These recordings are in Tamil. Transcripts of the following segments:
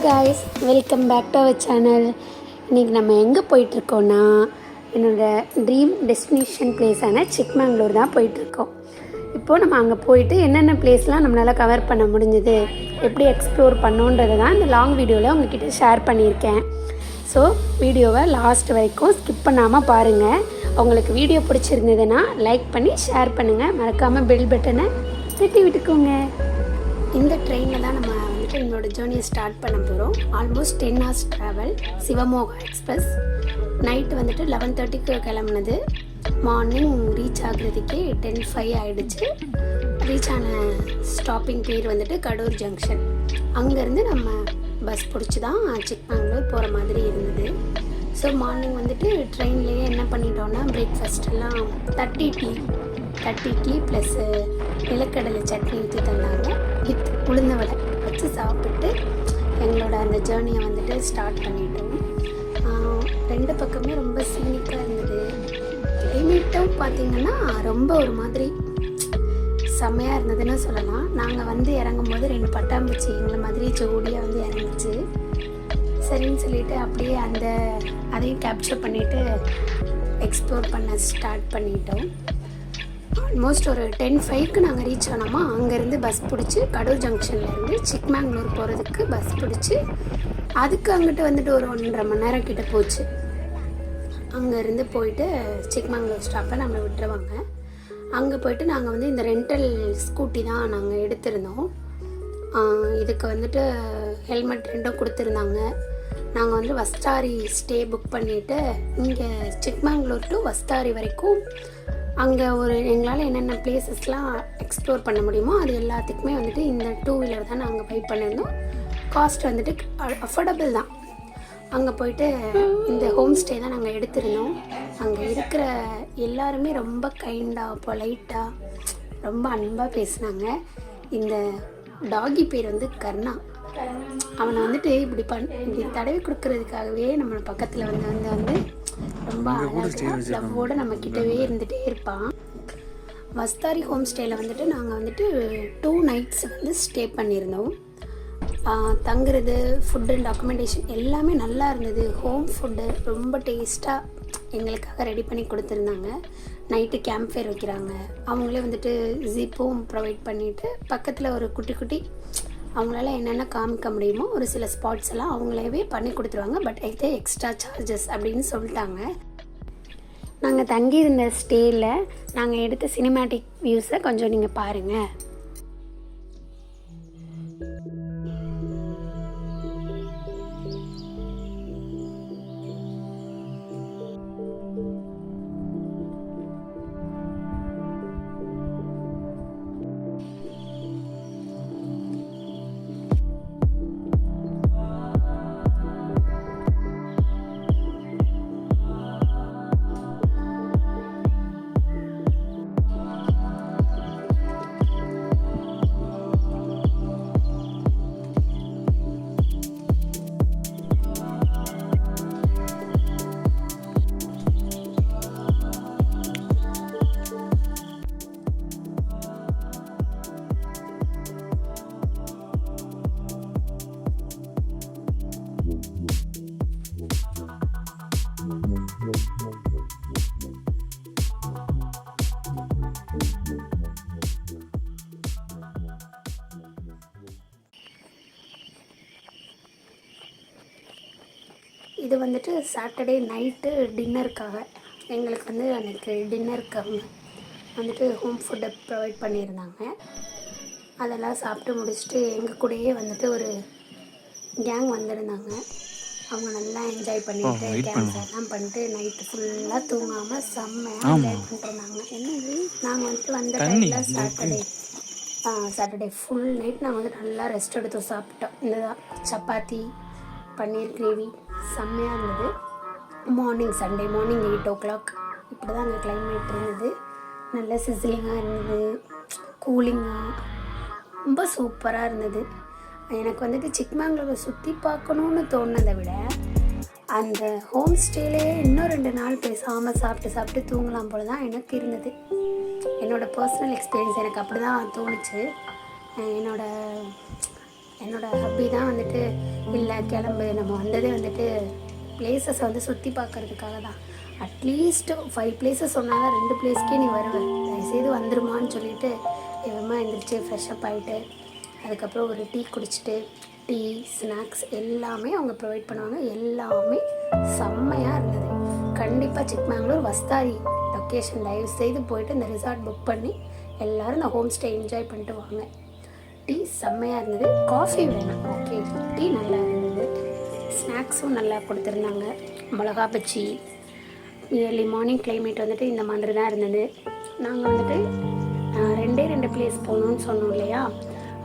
guys, welcome back to our channel. இன்றைக்கி நம்ம எங்கே போயிட்டுருக்கோன்னா என்னோடய ட்ரீம் டெஸ்டினேஷன் பிளேஸான சிக்மங்களூர் தான் போயிட்டுருக்கோம். இப்போது நம்ம அங்கே போயிட்டு என்னென்ன பிளேஸ்லாம் நம்மளால் கவர் பண்ண முடிஞ்சுது, எப்படி எக்ஸ்ப்ளோர் பண்ணோன்றதை தான் இந்த லாங் வீடியோவில் உங்ககிட்ட ஷேர் பண்ணியிருக்கேன். ஸோ வீடியோவை லாஸ்ட் வரைக்கும் ஸ்கிப் பண்ணாமல் பாருங்கள். உங்களுக்கு வீடியோ பிடிச்சிருந்ததுன்னா லைக் பண்ணி ஷேர் பண்ணுங்கள். மறக்காமல் பெல் பட்டனை தட்டி விட்டுக்கோங்க. இந்த ட்ரெயினில் தான் நம்ம வந்துட்டு என்னோடய ஜேர்னியை ஸ்டார்ட் பண்ண போகிறோம். Almost 10 hours travel. Shivamogga express. Night வந்துட்டு 11:30க்கு கிளம்புனது. மார்னிங் ரீச் ஆகுறதுக்கே 10:05 ஆகிடுச்சு. ரீச் ஆன ஸ்டாப்பிங் பேர் வந்துட்டு கடூர் ஜங்ஷன். அங்கேருந்து நம்ம பஸ் பிடிச்சி தான் சிக்மங்களூர் போகிற மாதிரி இருந்தது. ஸோ மார்னிங் வந்துட்டு ட்ரெயின்லேயே என்ன பண்ணிட்டோன்னா பிரேக்ஃபாஸ்ட்டெல்லாம் 30 இட்லி ப்ளஸ் நிலக்கடலை சட்னி ஊற்றி தந்தாங்க. வித் உளுந்த வடை வச்சு சாப்பிட்டு எங்களோட அந்த ஜேர்னியை வந்துட்டு ஸ்டார்ட் பண்ணிட்டோம். ரெண்டு பக்கமே ரொம்ப சீனிக்காக இருந்தது. கிளைமேட்டும் பார்த்திங்கன்னா ரொம்ப ஒரு மாதிரி செம்மையாக இருந்ததுன்னு சொல்லலாம். நாங்கள் வந்து இறங்கும் போது 2 பட்டாம்பூச்சி எங்களை மாதிரி ஜோடியாக வந்து இறங்குச்சு. சரின்னு சொல்லிவிட்டு அப்படியே அதையும் கேப்சர் பண்ணிவிட்டு எக்ஸ்ப்ளோர் பண்ண ஸ்டார்ட் பண்ணிட்டோம். ஆல்மோஸ்ட் ஒரு 10:05க்கு நாங்கள் ரீச் ஆனோமா. அங்கேருந்து பஸ் பிடிச்சி கடூர் ஜங்ஷன்லேருந்து சிக்மங்களூர் போகிறதுக்கு பஸ் பிடிச்சி அதுக்கு அங்கிட்டு வந்துட்டு ஒரு 1.5 மணி நேரம் கிட்ட போச்சு. அங்கேருந்து போயிட்டு சிக்மங்களூர் ஸ்டாப்பில் நம்மளை விட்டுருவாங்க. அங்கே போயிட்டு நாங்கள் வந்து இந்த ரெண்டல் ஸ்கூட்டி தான் நாங்கள் எடுத்திருந்தோம். இதுக்கு வந்துட்டு ஹெல்மெட் 2 கொடுத்துருந்தாங்க. நாங்கள் வந்து வஸ்தாரி ஸ்டே புக் பண்ணிவிட்டு இங்கே சிக்மங்களூர் டு வஸ்தாரி வரைக்கும் அங்கே எங்களால் என்னென்ன பிளேசஸ்லாம் எக்ஸ்ப்ளோர் பண்ண முடியுமோ அது எல்லாத்துக்குமே வந்துட்டு இந்த 2 வீலர் தான் நாங்கள் பை பண்ணியிருந்தோம். காஸ்ட் வந்துட்டு அஃபோர்டபுள் தான். அங்கே போயிட்டு இந்த ஹோம் ஸ்டே தான் நாங்கள் எடுத்திருந்தோம். அங்கே இருக்கிற எல்லாருமே ரொம்ப கைண்டாக பொலைட்டாக ரொம்ப அன்பாக பேசினாங்க. இந்த டாகி பேர் வந்து கர்ணா. அவனை வந்துட்டு இப்படி தடவி கொடுக்கறதுக்காகவே நம்ம பக்கத்தில் வந்து ரொம்ப அழகாக லவ்வோடு நம்ம கிட்டவே இருந்துகிட்டே இருப்பான். வஸ்தாரி ஹோம் ஸ்டேயில் வந்துட்டு நாங்கள் வந்துட்டு 2 nights வந்து ஸ்டே பண்ணியிருந்தோம். தங்குறது, ஃபுட் அண்ட் அக்கமடேஷன் எல்லாமே நல்லா இருந்தது. ஹோம் ஃபுட்டு ரொம்ப டேஸ்ட்டாக எங்களுக்காக ரெடி பண்ணி கொடுத்துருந்தாங்க. நைட்டு கேம்ப் ஃபயர் வைக்கிறாங்க. அவங்களே வந்துட்டு ஜிப்பும் ப்ரொவைட் பண்ணிவிட்டு பக்கத்தில் ஒரு குட்டி அவங்களால என்னென்ன காமிக்க முடியுமோ ஒரு சில ஸ்பாட்ஸ் எல்லாம் அவங்களே பண்ணி கொடுத்துருவாங்க. பட் இது எக்ஸ்ட்ரா சார்ஜஸ் அப்படின்னு சொல்லிட்டாங்க. நாங்கள் தங்கியிருந்த ஸ்டேயில் நாங்கள் எடுத்த சினிமேட்டிக் வியூஸை கொஞ்சம் நீங்கள் பாருங்கள். இது வந்துட்டு சாட்டர்டே நைட்டு டின்னருக்காக எங்களுக்கு வந்து அன்றைக்கி டின்னருக்கு வந்துட்டு ஹோம் ஃபுட்டை ப்ரொவைட் பண்ணியிருந்தாங்க. அதெல்லாம் சாப்பிட்டு முடிச்சுட்டு எங்கள் கூடயே வந்துட்டு ஒரு கேங் வந்திருந்தாங்க. அவங்க நல்லா என்ஜாய் பண்ணிட்டு டான்ஸ் எல்லாம் பண்ணிட்டு நைட்டு ஃபுல்லாக தூங்காமல் செம்மையாக என்ஜாய் பண்ணிட்டுருந்தாங்க. என்னது நாங்கள் வந்துட்டு வந்த டைமில் சாட்டர்டே ஃபுல் நைட் நாங்கள் வந்து நல்லா ரெஸ்ட் எடுத்து சாப்பிட்டோம். இதுதான் சப்பாத்தி, பன்னீர் கிரேவி செம்மையாக இருந்தது. சண்டே மார்னிங் 8 o'clock இப்படி தான் அங்கே கிளைமேட் இருந்தது. நல்ல சிசிலிங்காக இருந்தது, கூலிங்காக ரொம்ப சூப்பராக இருந்தது. எனக்கு வந்துட்டு சிக்மங்களூரை சுற்றி பார்க்கணுன்னு தோணுனதை விட அந்த ஹோம் ஸ்டேலே இன்னும் 2 நாள் பேசாமல் சாப்பிட்டு தூங்கலாம் போல தான் எனக்கு இருந்தது. என்னோடய பர்சனல் எக்ஸ்பீரியன்ஸ் எனக்கு அப்படி தான் தோணுச்சு. என்னோடய ஹப்பி தான் வந்துட்டு இல்லை கிளம்பு, நம்ம வந்ததே வந்துட்டு பிளேசஸை வந்து சுற்றி பார்க்குறதுக்காக தான். அட்லீஸ்ட் 5 பிளேஸஸ் சொன்னால் தான் 2 பிளேஸ்க்கே நீ வருவேன், தயவுசெய்து வந்துருமான்னு சொல்லிவிட்டு எவ்வளோ எழுந்திரிச்சு ஃப்ரெஷ்அப் ஆகிட்டு அதுக்கப்புறம் ஒரு டீ குடிச்சிட்டு, டீ ஸ்நாக்ஸ் எல்லாமே அவங்க ப்ரொவைட் பண்ணுவாங்க. எல்லாமே செம்மையாக இருந்தது. கண்டிப்பாக சிக்மங்களூர் வஸ்தாரி லொக்கேஷன் தயவு செய்து போயிட்டு இந்த ரிசார்ட் புக் பண்ணி எல்லோரும் இந்த ஹோம் ஸ்டே என்ஜாய் பண்ணிட்டு வாங்க. டீ செம்மையாக இருந்தது. காஃபி வேணாம், ஓகே, டீ நல்லா இருந்தது. ஸ்நாக்ஸும் நல்லா கொடுத்துருந்தாங்க. மிளகா பச்சி. இயர்லி மார்னிங் கிளைமேட் வந்துட்டு இந்த மாதிரி தான் இருந்தது. நாங்கள் வந்துட்டு 2 பிளேஸ் போகணுன்னு சொன்னோம் இல்லையா,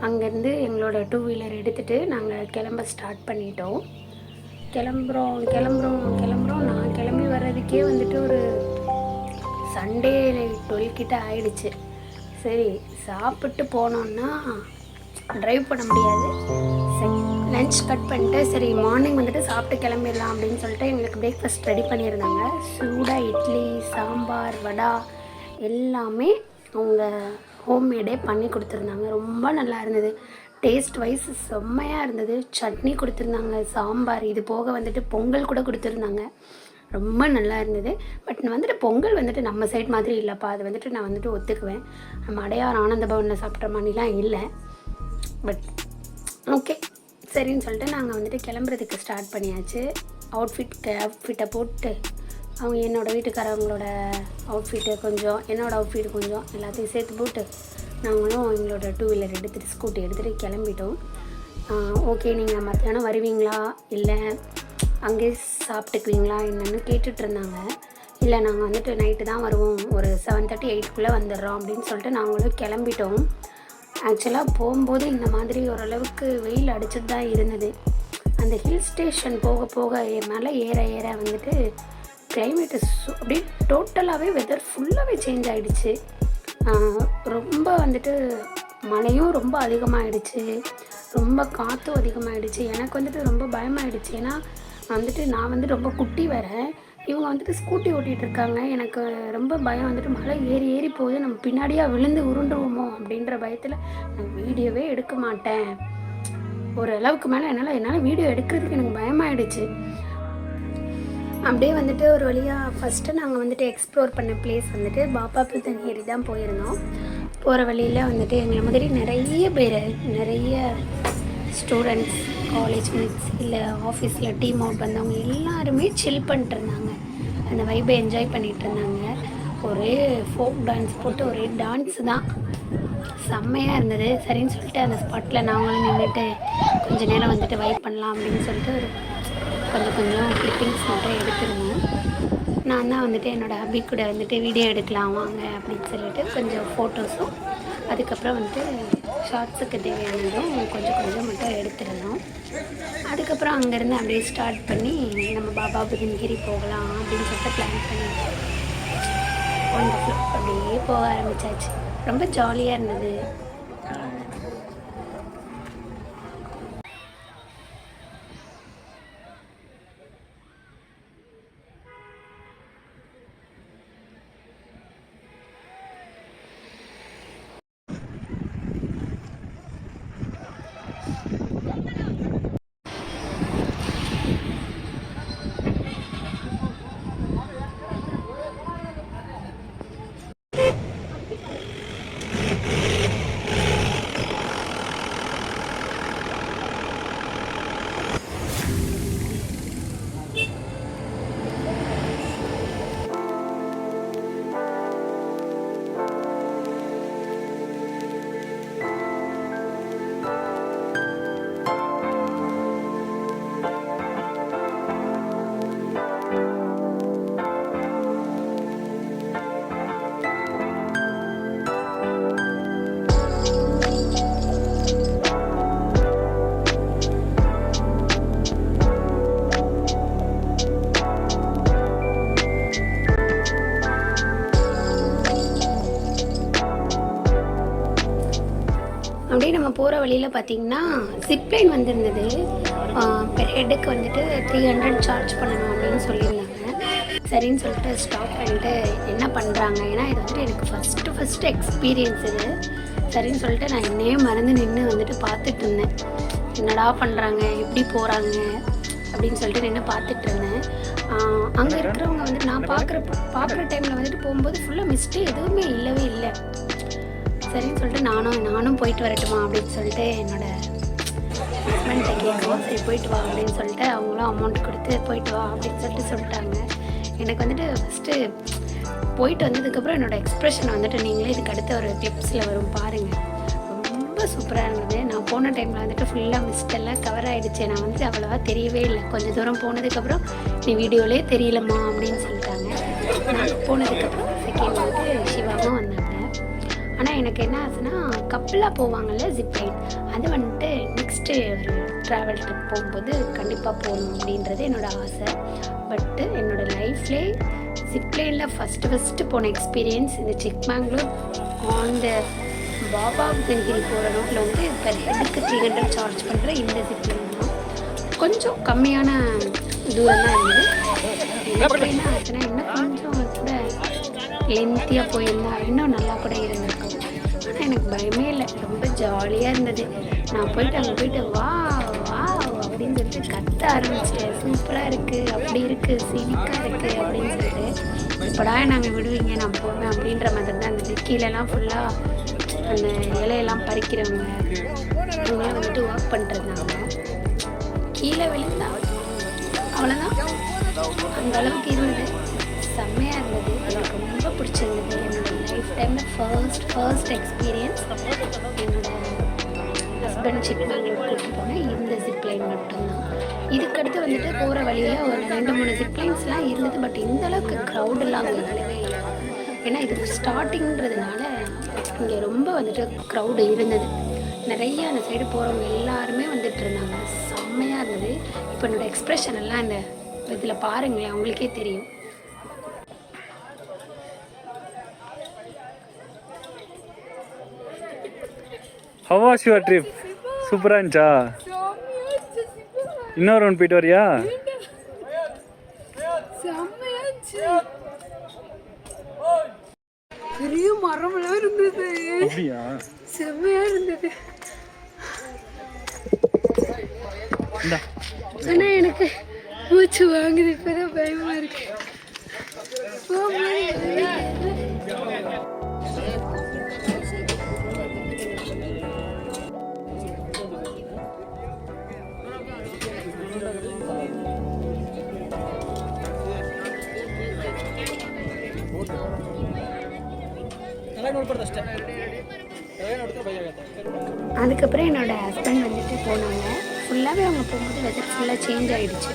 அங்கேருந்து எங்களோட 2 வீலர் எடுத்துகிட்டு நாங்கள் கிளம்ப ஸ்டார்ட் பண்ணிட்டோம். கிளம்புறோம். நான் கிளம்பி வர்றதுக்கே வந்துட்டு ஒரு சண்டே 12 கிட்ட ஆயிடுச்சு. சரி, சாப்பிட்டு போனோன்னா ட்ரைவ் பண்ண முடியாது. சரி, லன்ச் கட் பண்ணிட்டு சரி மார்னிங் வந்துட்டு சாப்பிட்டு கிளம்பிடலாம் அப்படின்னு சொல்லிட்டு எங்களுக்கு பிரேக்ஃபாஸ்ட் ரெடி பண்ணியிருந்தாங்க. சூடாக இட்லி, சாம்பார், வடை எல்லாமே அவங்க ஹோம்மேடே பண்ணி கொடுத்துருந்தாங்க. ரொம்ப நல்லா இருந்தது. டேஸ்ட் வைஸ் செம்மையாக இருந்தது. சட்னி கொடுத்துருந்தாங்க, சாம்பார், இது போக வந்துட்டு பொங்கல் கூட கொடுத்துருந்தாங்க. ரொம்ப நல்லா இருந்தது. பட் வந்துட்டு பொங்கல் வந்துட்டு நம்ம சைட் மாதிரி இல்லைப்பா, அது வந்துட்டு நான் வந்துட்டு ஒத்துக்குவேன். நம்ம அடையார் ஆனந்த பவனில் சாப்பிட்ற மாதிரிலாம் இல்லை. பட் ஓகே சரின்னு சொல்லிட்டு நாங்கள் வந்துட்டு கிளம்புறதுக்கு ஸ்டார்ட் பண்ணியாச்சு. அவுட்ஃபிட்டை போட்டு அவங்க என்னோடய வீட்டுக்காரவங்களோட அவுட்ஃபிட்டு கொஞ்சம், என்னோடய அவுட்ஃபிட் கொஞ்சம் எல்லாத்தையும் சேர்த்து போட்டு நாங்களும் எங்களோட 2 வீலர் எடுத்துகிட்டு ஸ்கூட்டி எடுத்துகிட்டு கிளம்பிட்டோம். ஓகே, நீங்கள் மத்தியானம் வருவீங்களா இல்லை அங்கேயே சாப்பிட்டுக்குவீங்களா என்னென்னு கேட்டுட்ருந்தாங்க. இல்லை, நாங்கள் வந்துட்டு நைட்டு தான் வருவோம், ஒரு 7:30 8க்குள்ளே வந்துடுறோம் அப்படின்னு சொல்லிட்டு நாங்களும் கிளம்பிட்டோம். ஆக்சுவலாக போகும்போது இந்த மாதிரி ஓரளவுக்கு வெயில் அடிச்சுட்டு தான் இருந்தது. அந்த ஹில் ஸ்டேஷன் போக போக மேலே ஏற வந்துட்டு கிளைமேட்டு அப்படியே டோட்டலாகவே வெதர் ஃபுல்லாகவே சேஞ்ச் ஆகிடுச்சு. ரொம்ப வந்துட்டு மழையும் ரொம்ப அதிகமாகிடுச்சு, ரொம்ப காற்றும் அதிகமாகிடுச்சு. எனக்கு வந்துட்டு ரொம்ப பயமாகிடுச்சு. ஏன்னா வந்துட்டு நான் வந்து ரொம்ப குட்டி வேறு, இவங்க வந்துட்டு ஸ்கூட்டி ஓட்டிகிட்டு இருக்காங்க. எனக்கு ரொம்ப பயம், வந்துட்டு மழை ஏறி போகுது, நம்ம பின்னாடியாக விழுந்து உருண்டுருவோமோ அப்படின்ற பயத்தில் நான் வீடியோவே எடுக்க மாட்டேன். ஓரளவுக்கு மேலே என்னால் வீடியோ எடுக்கிறதுக்கு எனக்கு பயமாகிடுச்சு. அப்படியே வந்துட்டு ஒரு வழியாக ஃபஸ்ட்டு நாங்கள் வந்துட்டு எக்ஸ்ப்ளோர் பண்ண பிளேஸ் வந்துட்டு பாபா புதன் ஏரி தான் போயிருந்தோம். போகிற வழியில் வந்துட்டு எங்களை மாதிரி நிறைய ஸ்டூடெண்ட்ஸ், காலேஜ் மேட்ஸ், இல்லை ஆஃபீஸில் டீம் அவுட் வந்தவங்க எல்லாருமே சில் பண்ணிட்டு இருந்தாங்க. அந்த வைப்பை என்ஜாய் பண்ணிகிட்டு இருந்தாங்க. ஒரே ஃபோக் டான்ஸ் போட்டு ஒரே டான்ஸு தான், செம்மையாக இருந்தது. சரின்னு சொல்லிட்டு அந்த ஸ்பாட்டில் நாங்களும் நின்றுட்டு கொஞ்சம் நேரம் வந்துட்டு வைப் பண்ணலாம் அப்படின்னு சொல்லிட்டு கொஞ்சம் கிளிப்பிங்ஸ் மட்டும் எடுத்துருந்தோம். நான் தான் வந்துட்டு என்னோடய ஹப்பி கூட வந்துட்டு வீடியோ எடுக்கலாம் வாங்க அப்படின்னு சொல்லிட்டு கொஞ்சம் ஃபோட்டோஸும் அதுக்கப்புறம் வந்துட்டு ஷார்ட்ஸுக்கு தேவையானதும் கொஞ்சம் மட்டும் எடுத்துருந்தோம். அதுக்கப்புறம் அங்கேருந்து அப்படியே ஸ்டார்ட் பண்ணி நம்ம பாபா புதன்கிரி போகலாம் அப்படின்னு சொல்லிட்டு பிளான் பண்ணிட்டோம். ஒண்டர்ஃபுல், அப்படியே போக ஆரம்பித்தாச்சு. ரொம்ப ஜாலியாக இருந்தது. அப்படியே நம்ம போகிற வழியில் பார்த்திங்கன்னா ஜிப்லைன் வந்துருந்தது. பெர் ஹெட்டுக்கு வந்துட்டு 300 சார்ஜ் பண்ணணும் அப்படின்னு சொல்லியிருந்தாங்க. சரின்னு சொல்லிட்டு ஸ்டாப் பண்ணிட்டு என்ன பண்ணுறாங்க, ஏன்னா இது வந்துட்டு எனக்கு ஃபஸ்ட்டு எக்ஸ்பீரியன்ஸ் இது. சரின்னு சொல்லிட்டு நான் என்னையே மறந்து நின்று வந்துட்டு பார்த்துட்டு இருந்தேன். என்னடா பண்ணுறாங்க, எப்படி போகிறாங்க அப்படின்னு சொல்லிட்டு நின்று பார்த்துட்டு இருந்தேன். அங்கே இருக்கிறவங்க வந்துட்டு நான் பார்க்குற டைமில் வந்துட்டு போகும்போது ஃபுல்லாக மிஸ்ட்டு எதுவுமே இல்லவே இல்லை. சரின்னு சொல்லிட்டு நானும் போயிட்டு வரட்டுமா அப்படின்னு சொல்லிட்டு என்னோடய ஹஸ்பண்ட்டை கேட்குவோம். சரி போயிட்டு வா அப்படின்னு சொல்லிட்டு அவங்களும் அமௌண்ட் கொடுத்து போயிட்டு வா அப்படின்னு சொல்லிட்டாங்க. எனக்கு வந்துட்டு ஃபஸ்ட்டு போயிட்டு வந்ததுக்கப்புறம் என்னோடய எக்ஸ்ப்ரெஷன் வந்துட்டு நீங்களே இதுக்கு அடுத்த ஒரு கிளிப்ஸில் வரும் பாருங்கள். ரொம்ப சூப்பராக இருந்தது. நான் போன டைமில் வந்துட்டு ஃபுல்லாக மிஸ்டெல்லாம் கவர் ஆகிடுச்சு. நான் வந்துட்டு அவ்வளோவா தெரியவே இல்லை. கொஞ்சம் தூரம் போனதுக்கப்புறம் நீ வீடியோலே தெரியலம்மா அப்படின்னு சொல்லிட்டாங்க. நான் போனதுக்கப்புறம் செகண்ட் வந்துட்டு சிவாவும் வந்தாங்க. ஆனால் எனக்கு என்ன ஆச்சுன்னா கப்பலாக போவாங்கள்ல ஜிப்லைன், அது வந்துட்டு நெக்ஸ்ட்டு ஒரு ட்ராவல் ட்ரிப் போகும்போது கண்டிப்பாக போகணும் அப்படின்றது என்னோடய ஆசை. பட்டு என்னோடய லைஃப்லே ஜிப்லைனில் ஃபஸ்ட்டு போன எக்ஸ்பீரியன்ஸ் இந்த சிக்மங்களூர் ஆன் த பாபா புதன்கிரி போகிற ரோட்டில் வந்து பெர் ஹெட்டுக்கு 300 சார்ஜ் பண்ணுற இந்த ஜிப்லைன் தான். கொஞ்சம் கம்மியான தூரம் தான் இருந்தது. என்ன ஆச்சுன்னா இன்னும் கொஞ்சம் கூட லென்த்தியாக போயிருந்தா இன்னும் நல்லா கூட இருந்திருக்கும். ஆனால் எனக்கு பயமே இல்லை, ரொம்ப ஜாலியாக இருந்தது. நான் போயிட்டு அங்கே போயிட்டு வா அப்படின்னு சொல்லிட்டு கத்த ஆரம்பிச்சிட்டேன். சூப்பராக இருக்குது, அப்படி இருக்குது, சீனிக்காக இருக்குது அப்படின்னு சொல்லிட்டு. இப்போடா நாங்கள் விடுவீங்க, நான் போவேன் அப்படின்ற மாதிரி தான் இருந்தது. கீழெல்லாம் ஃபுல்லாக அந்த இலையெல்லாம் பறிக்கிறவங்க அவங்களாம் வந்துட்டு ஒர்க் பண்ணிட்டுருந்தாங்க. கீழே விழுந்தா அவ்வளோதான், அந்த அளவுக்கு இருந்தது. செம்மையாக இருந்தது. எனக்கு ரொம்ப பிடிச்சிருந்தது. என்னோடய லைஃப் டைமில் ஃபர்ஸ்ட் எக்ஸ்பீரியன்ஸ் என்னோடய ஹஸ்பண்ட் சிக்மங்களூர் கூப்பிட்டு போனேன் இந்த ஜிப்லைன் மட்டும்தான். இதுக்கடுத்து வந்துட்டு போகிற வழியில் ஒரு 2-3 ஜிப்லைன்ஸ்லாம் இருந்தது. பட் இந்தளவுக்கு க்ரௌடெல்லாம் அங்கே இல்லவே இல்லை. ஏன்னா இது ஸ்டார்டிங்கிறதுனால இங்கே ரொம்ப வந்துட்டு க்ரௌடு இருந்தது. நிறைய அந்த சைடு போகிறவங்க எல்லாருமே வந்துட்டு இருந்தாங்க. செம்மையாக இருந்தது. இப்போ என்னோடய எக்ஸ்ப்ரெஷன் எல்லாம் இந்த இதில் பாருங்களேன், அவங்களுக்கே தெரியும். How was your trip? சூப்பரா இருந்துச்சா? இன்னொரு ரவுண்ட் போயிட்டு வரியா? பெரிய மரமெல்லாம் இருந்தது. அப்படியா? செம்மையா இருந்தது. ஆனா எனக்கு மூச்சு வாங்குது, இப்பதான் பயமா இருக்கு. அதுக்கப்புறம் என்னோட ஹஸ்பண்ட் வந்துட்டு போனாங்க. ஃபுல்லாகவே அவங்க போகும்போது வெதர் ஃபுல்லாக சேஞ்ச் ஆகிடுச்சு.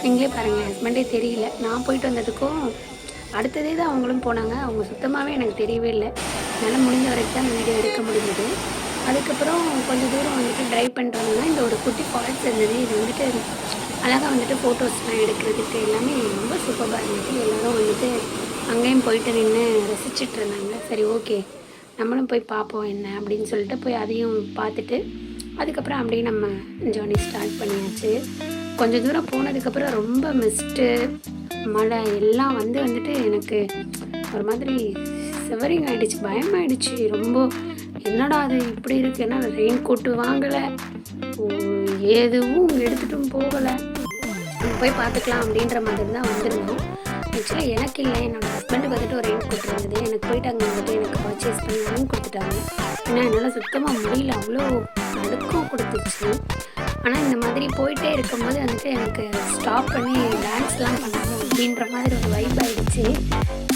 நீங்களே பாருங்கள், ஹஸ்பண்டே தெரியல. நான் போயிட்டு வந்ததுக்கும் அடுத்ததே தான் அவங்களும் போனாங்க. அவங்க சுத்தமாகவே எனக்கு தெரியவே இல்லை. என்னால் முடிஞ்ச வரைக்கும் தான் வீடியோ எடுக்க முடிஞ்சது. அதுக்கப்புறம் கொஞ்சம் தூரம் வந்துட்டு ட்ரைவ் பண்ணிட்டு வந்தோம்னா இந்த ஒரு குட்டி ஃபால்ஸ் இருந்தது. இது வந்துட்டு அழகாக வந்துட்டு ஃபோட்டோஸ்லாம் எடுக்கிறதுக்கு எல்லாமே ரொம்ப சூப்பராக இருந்துச்சு. எல்லோரும் வந்துட்டு அங்கேயும் போயிட்டு நின்று ரசிச்சுட்டு இருந்தாங்க. சரி ஓகே, நம்மளும் போய் பார்ப்போம் என்ன அப்படின்னு சொல்லிட்டு போய் அதையும் பார்த்துட்டு அதுக்கப்புறம் அப்படியே நம்ம ஜேர்னி ஸ்டார்ட் பண்ணியாச்சு. கொஞ்சம் தூரம் போனதுக்கப்புறம் ரொம்ப மிஸ்ட்டு, மழை எல்லாம் வந்துட்டு எனக்கு ஒரு மாதிரி சிவரிங் ஆகிடுச்சு, பயமாயிடுச்சு ரொம்ப. என்னடா அது இப்படி இருக்குது, ஏன்னா ரெயின் கோட்டு வாங்கலை, எதுவும் எடுத்துட்டும் போகலை. அங்கே போய் பார்த்துக்கலாம் அப்படின்ற மாதிரி தான் வந்திருந்தோம். ஆக்சுவலி எனக்கு இல்லை, என்னோடய ஹஸ்பண்டுக்கு வந்துட்டு ஒரு ரெயின் கோட் இருந்தது. எனக்கு போயிட்டு அங்கே வந்துட்டு எனக்கு பர்ச்சேஸ் பண்ணி வாங்கி கொடுத்துட்டாங்க. ஏன்னா என்னால் சுத்தமாக முடியல, அவ்வளோ நடுக்கம் கொடுத்துச்சு. ஆனால் இந்த மாதிரி போயிட்டே இருக்கும்போது வந்துட்டு எனக்கு ஸ்டாப் பண்ணி டான்ஸ்லாம் பண்ணணும் அப்படின்ற மாதிரி ஒரு வைப் ஆகிடுச்சு.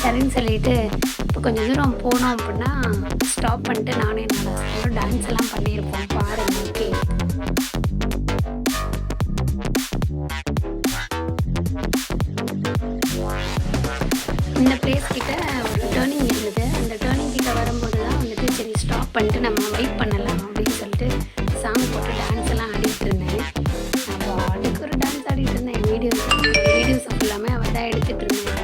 சரின்னு சொல்லிட்டு இப்போ கொஞ்சம் தூரம் போனோம் அப்படின்னா ஸ்டாப் பண்ணிட்டு நானும் என்னோட ஹஸ்பண்டும் டான்ஸ் எல்லாம் பண்ணியிருப்போம். பாருங்க. ஓகே, இந்த பிளேஸ் கிட்ட ஒரு டேர்னிங் இருந்தது. அந்த டேர்னிங் கிட்ட வரும்போது தான் வந்துட்டு சரி ஸ்டாப் பண்ணிட்டு நம்ம வெயிட் பண்ணலாம் அப்படின்னு சொல்லிட்டு சாங் போட்டு டான்ஸ் எல்லாம் ஆடிட்டு இருந்தேன். நான் பாட்டுக்கு ஒரு டான்ஸ் ஆடிட்டு இருந்தேன். வீடியோஸ் எல்லாமே அவள் தான் எடுத்துகிட்டு இருந்தேன்.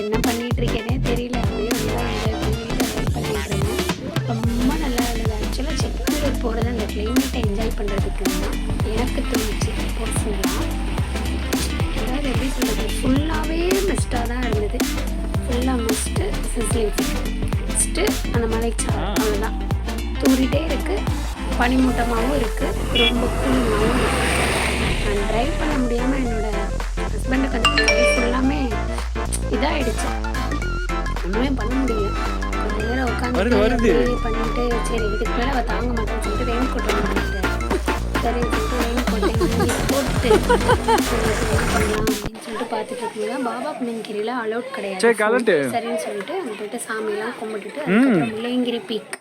என்ன பண்ணிகிட்டு இருக்கேனே தெரியல, அப்படியே நல்லா என்ஜாய் பண்ணிட்டு இருந்தேன். ரொம்ப நல்லா இருந்தது. ஆக்சுவலாக சிக்மங்களூர் போகிறது அந்த கிளைமேட்டை என்ஜாய் பண்ணுறதுக்கு தான் எனக்கு தோணுச்சு பர்சனலாக. அதாவது எப்படி சொல்கிறது, ஃபுல்லாகவே மிஸ்டாக தான் இருந்தது. ஃபுல்லாக மிஸ்ட்டு அந்த மலைச்சாரல் அவ்வளோதான் தூரிகிட்டே இருக்குது. பனிமூட்டமாகவும் இருக்குது, ரொம்ப கூலிங்காகவும் இருக்குது. நான் ட்ரைவ் பண்ண முடியாமல் என்னோடய ஹஸ்பண்டுக்கு வந்து ஃபுல்லாமே இதாகிடுச்சு, ஒன்றுமே பண்ண முடியல. கொஞ்ச நேரம் உட்காந்து பண்ணிட்டு சரி இதுக்கு மேலே அவள் தாங்க மாட்டேன்னு சொல்லிட்டு ரெயின் கோட் வாங்கிட்டு சரி சொல்லிட்டு ரெயின் கோட்டை போட்டு பண்ணலாம் அப்படின்னு சொல்லிட்டு பார்த்துட்டு இருக்கும்போது பாபா புண்ணங்கிரியில் அலோட் கிடையாது. சரின்னு சொல்லிட்டு அங்கே போயிட்டு சாமியெல்லாம் கும்பிட்டுட்டு அதுக்கப்புறம் முல்லையங்கிரி பீக்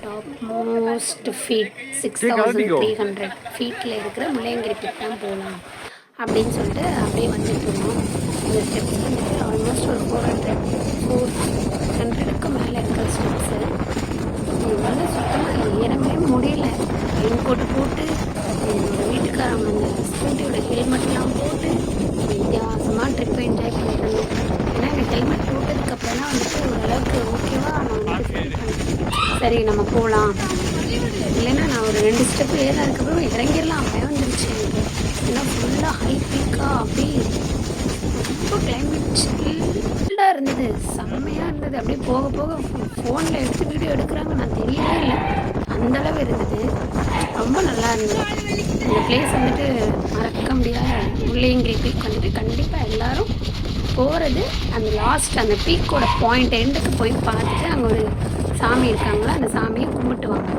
டாப் மோஸ்ட் ஃபீட் 6300 ஃபீட்டில் இருக்கிற முல்லையங்கிரி பீக் தான் போகலாம் அப்படின்னு சொல்லிட்டு அப்படியே வந்துட்டு இருந்தோம். இந்த ஸ்டெப்ஸ் வந்துட்டு ஆல்மோஸ்ட் ஒரு 400க்கு மேலே இருக்கிற ஸ்டெப்ஸு. என்னால் சுத்தமாக ஏறவே முடியல. ரெயின் கோட்டு போட்டு என்னோடய வீட்டுக்காரங்க அந்த ஸ்கூட்டியோட ஹெல்மெட்லாம் போட்டு வித்தியாசமாக ட்ரிப்பை என்ஜாய் பண்ணிட்டு இருந்தோம். ஏன்னா எனக்கு ஹெல்மெட் போட்டதுக்கப்புறம் தான் வந்துட்டு ஓரளவுக்கு ஓகேவா நான் வந்து ஃபீல் பண்ணேன். சரி நம்ம போகலாம், இல்லைன்னா நான் ஒரு 2 ஸ்டெப்பு ஏறினதுக்கப்புறம் இறங்கிடலாம் பயம் வந்துருச்சு எனக்கு. ஏன்னா ஃபுல்லாக ஹை பீக்காக அப்படியே ரொம்ப கிளைமேட் சில்லாக இருந்தது, செம்மையாக இருந்தது. அப்படியே போக போக ஃபோனில் எடுத்து வீடியோ எடுக்கிறாங்க நான் தெரியவே இல்லை, அந்தளவு இருந்தது. ரொம்ப நல்லா இருந்தது. இந்த பிளேஸ் வந்துட்டு மறக்க முடியாத முல்லையங்கிரி பீக் வந்துட்டு கண்டிப்பாக எல்லோரும் போகிறது அந்த லாஸ்ட் அந்த பீக்கோட பாயிண்ட் எண்டுக்கு போய் பார்த்துட்டு அங்கே ஒரு சாமி இருக்காங்களா அந்த சாமியை கும்பிட்டுவாங்க,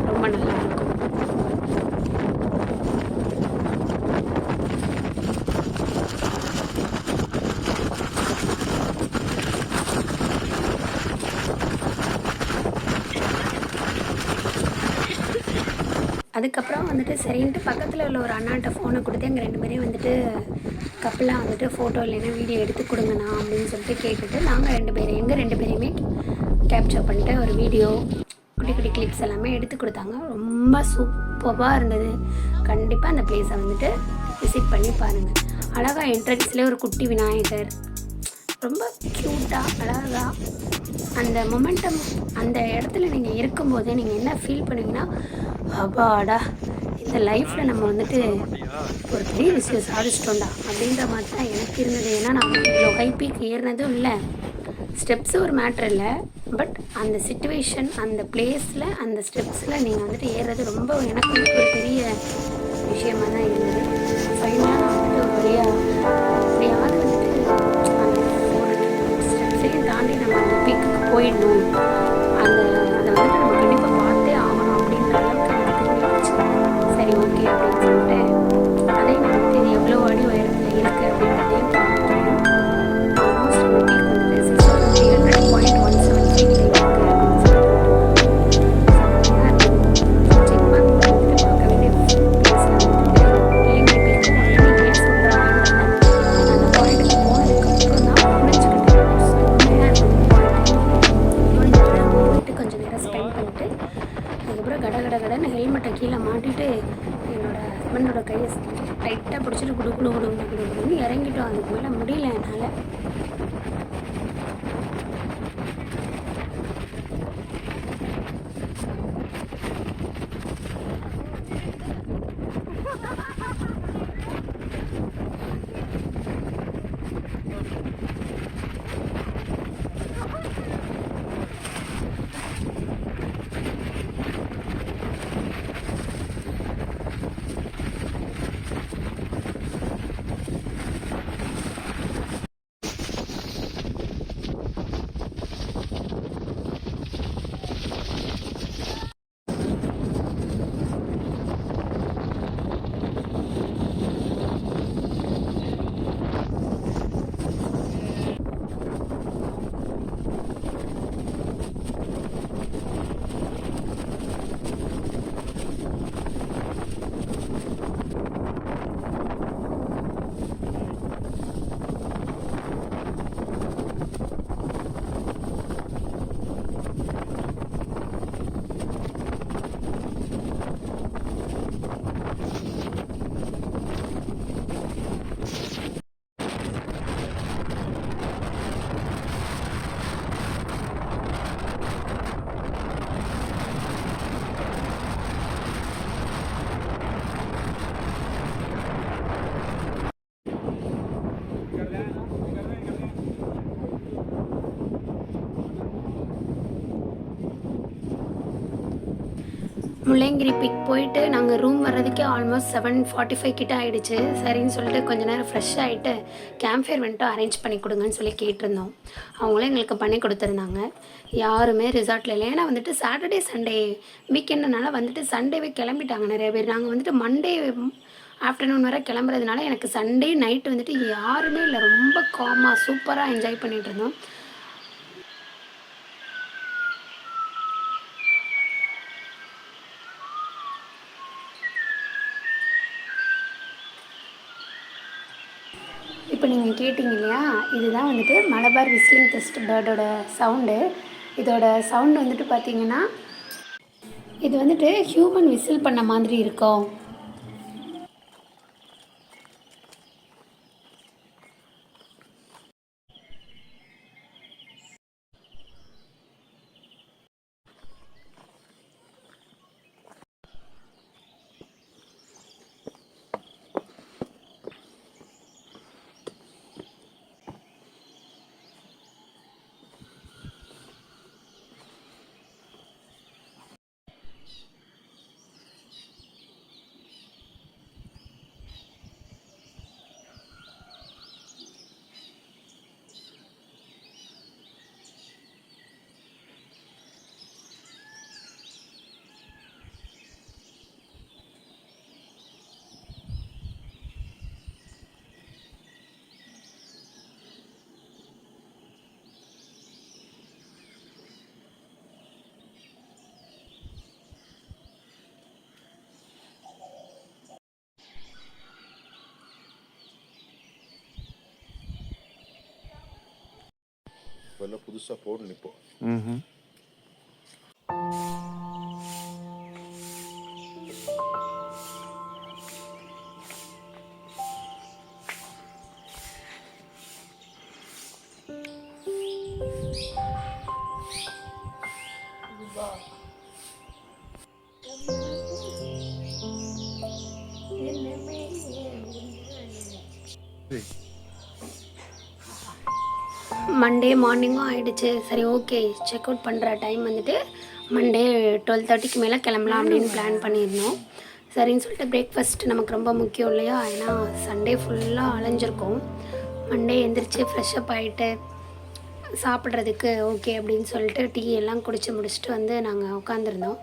ரொம்ப நல்லா இருக்கும். அதுக்கப்புறம் வந்துட்டு சரின்ட்டு பக்கத்தில் உள்ள ஒரு அண்ணாட்ட ஃபோனை கொடுத்து எங்கள் 2 பேரையும் வந்துட்டு கப்பலாக வந்துட்டு ஃபோட்டோ இல்லைன்னா வீடியோ எடுத்து கொடுங்கண்ணா அப்படின்னு சொல்லிட்டு கேட்டுட்டு நாங்கள் 2 பேரும் எங்கள் 2 பேரையுமே கேப்சர் பண்ணிட்டு ஒரு வீடியோ குட்டி குட்டி கிளிப்ஸ் எல்லாமே எடுத்து கொடுத்தாங்க. ரொம்ப சூப்பராக இருந்தது. கண்டிப்பாக அந்த பிளேஸை வந்துட்டு விசிட் பண்ணி பாருங்கள். அழகாக என்ட்ரன்ஸ்லேயே ஒரு குட்டி விநாயகர், ரொம்ப க்யூட்டாக அழகாக அந்த மொமெண்டம் அந்த இடத்துல நீங்கள் இருக்கும்போது நீங்கள் என்ன ஃபீல் பண்ணுவீங்கன்னா, அப்பாடா இந்த லைஃப்பில் நம்ம வந்துட்டு ஒரு பெரிய விஷயம் சாதிச்சிட்டோண்டா அப்படின்ற மாதிரி தான் எனக்கு இருந்தது. ஏன்னா நான் இவ்வளோ ஹை பீக் ஏறினதும் இல்லை, ஸ்டெப்ஸு ஒரு மேட்ரு இல்லை, பட் அந்த சிச்சுவேஷன் அந்த பிளேஸில் அந்த ஸ்டெப்ஸில் நீங்கள் வந்துட்டு ஏறுறது ரொம்ப எனக்கு வந்துட்டு ஒரு பெரிய விஷயமாக தான் இருந்தது. ஃபைனலாக நான் வந்துட்டு ஒரு வழியாக எப்படியாவது வந்துட்டு அந்த 400 ஸ்டெப்ஸையும் தாண்டி நம்ம அந்த பீக்குக்கு போயிடணும், அதை வந்துட்டு நம்ம கண்டிப்பாக பார்த்தே ஆகணும் அப்படின்ற அளவுக்கு எனக்கு இருந்துச்சு. சரி ஓகே அப்படின்னு சொல்லிட்டு அதையும் நான் வந்துட்டு இது எவ்வளோ அடி உயரத்தில் இருக்குது அப்படின்றதையும் பார்த்துட்டேன். ஆல்மோஸ்ட் அந்த பீக் வந்துட்டு 6300.17 ஃபீட்டில் இருக்குது அப்படின்னு சொல்லிட்டு செம்மையாக இருந்தது. சிக்மங்களூர் வந்துட்டு பார்க்க வேண்டிய பிளேஸில் வந்துட்டு முல்லையங்கிரி பீக் ஏன் சொல்கிறாங்கன்றத அந்த பாயிண்ட்டுக்கு போனதுக்கப்புறம் தான் புரிஞ்சுக்கிட்டேன். செம்மையாக இருந்தது பாயிண்ட். போயிட்டு கொஞ்சம் நேரம் ஸ்பெண்ட் பண்ணிட்டு அதுக்கப்புறம் கடன்னு ஹெல்மெட்டை கீழே மாட்டிட்டு என்னோடய ஹஸ்பண்டோட கையை டைட்டாக பிடிச்சிட்டு குடுன்னு இறங்கிட்டோம். அதுக்கு மேலே முடியல என்னால். முள்ளங்கிரி பிக் போயிட்டு நாங்கள் ரூம் வர்றதுக்கே ஆல்மோஸ்ட் 7:45 கிட்ட ஆகிடுச்சு. சரின்னு சொல்லிட்டு கொஞ்ச நேரம் ஃப்ரெஷ் ஆகிட்டு கேம்ப் ஃபயர் வந்துட்டு அரேஞ்ச் பண்ணி கொடுங்கன்னு சொல்லி கேட்டிருந்தோம். அவங்களும் எங்களுக்கு பண்ணி கொடுத்துருந்தாங்க. யாருமே ரிசார்ட்டில் இல்லை. ஏன்னா வந்துட்டு சாட்டர்டே சண்டே வீக்கெண்டுனால வந்துட்டு சண்டேவே கிளம்பிட்டாங்க நிறைய பேர். நாங்கள் வந்துட்டு மண்டே ஆஃப்டர்நூன் வரை கிளம்புறதுனால எனக்கு சண்டே நைட்டு வந்துட்டு யாருமே இல்லை. ரொம்ப காமாக சூப்பராக என்ஜாய் பண்ணிகிட்டு இருந்தோம். இப்போ நீங்கள் கேட்டிங்க இல்லையா, இதுதான் வந்துட்டு மலபார் விஸ்லிங் டெஸ்ட் பேர்டோட சவுண்டு. இதோட சவுண்டு வந்துட்டு பார்த்திங்கன்னா இது வந்துட்டு ஹியூமன் விசில் பண்ண மாதிரி இருக்கும். இப்போல்லாம் புதுசாக ஃபோன் நிற்போம். மண்டே மார்னிங்கும் ஆகிடுச்சு. சரி ஓகே, செக் அவுட் பண்ணுற டைம் வந்துட்டு மண்டே 12:30க்கு மேலே கிளம்பலாம் அப்படின்னு பிளான் பண்ணியிருந்தோம். சரின்னு சொல்லிட்டு பிரேக்ஃபாஸ்ட் நமக்கு ரொம்ப முக்கியம் இல்லையா, ஏன்னா சண்டே ஃபுல்லாக அலைஞ்சிருக்கோம். மண்டே எழுந்திரிச்சு ஃப்ரெஷ்அப் ஆகிட்டு சாப்பிட்றதுக்கு ஓகே அப்படின்னு சொல்லிட்டு டீ எல்லாம் குடித்து முடிச்சுட்டு வந்து நாங்கள் உட்காந்துருந்தோம்.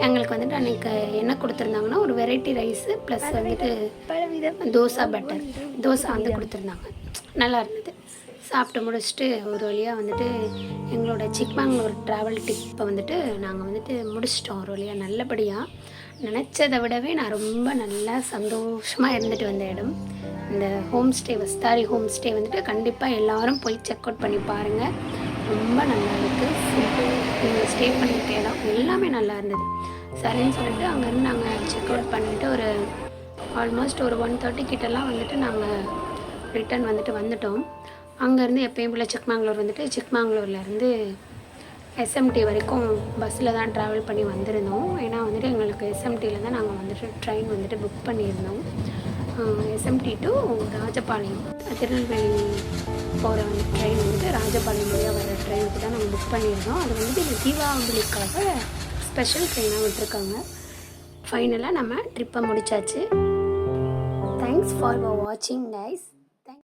எங்களுக்கு வந்துட்டு அன்றைக்கி என்ன கொடுத்துருந்தாங்கன்னா ஒரு வெரைட்டி ரைஸு ப்ளஸ் வந்துட்டு தோசை வந்து கொடுத்துருந்தாங்க. நல்லா இருந்தது. சாப்பிட்டு முடிச்சுட்டு ஒரு வழியாக வந்துட்டு எங்களோட சிக்மங்களூர் ட்ராவல் ட்ரிப்பை வந்துட்டு நாங்கள் வந்துட்டு முடிச்சிட்டோம் ஒரு வழியாக நல்லபடியாக. நினச்சதை விடவே நான் ரொம்ப நல்லா சந்தோஷமாக இருந்துட்டு வந்த இடம் இந்த ஹோம் ஸ்டே, வஸ்தாரி ஹோம் ஸ்டே வந்துட்டு கண்டிப்பாக எல்லோரும் போய் செக் அவுட் பண்ணி பாருங்கள். ரொம்ப நல்லா இருக்குது. ஃபுட்டு, நீங்கள் ஸ்டே பண்ணியிருக்க இடம் எல்லாமே நல்லா இருந்தது. சரின்னு சொல்லிட்டு அங்கேருந்து நாங்கள் செக் அவுட் பண்ணிவிட்டு ஒரு ஆல்மோஸ்ட் ஒரு 1:30 கிட்டலாம் வந்துட்டு நாங்கள் ரிட்டன் வந்துட்டு வந்துட்டோம். அங்கேருந்து எப்பயும் போல் சிக்மங்களூர் வந்துட்டு சிக்மங்களூர்லேருந்து எஸ்எம்டி வரைக்கும் பஸ்ஸில் தான் ட்ராவல் பண்ணி வந்திருந்தோம். ஏன்னா வந்துட்டு எங்களுக்கு எஸ்எம்டியில் தான் நாங்கள் வந்துட்டு ட்ரெயின் வந்துட்டு புக் பண்ணியிருந்தோம். எஸ்எம்டி டு ராஜபாளையம், திருநெல்வேலி போகிற ட்ரெயின் வந்துட்டு ராஜபாளையம் வழியாக வர ட்ரெயினுக்கு தான் நாங்கள் புக் பண்ணியிருந்தோம். அது வந்துட்டு இந்த தீபாவளிக்காக ஸ்பெஷல் ட்ரெயினாக விட்டுருக்காங்க. ஃபைனலாக நம்ம ட்ரிப்பை முடித்தாச்சு. தேங்க்ஸ் ஃபார் வாட்சிங் கைஸ்.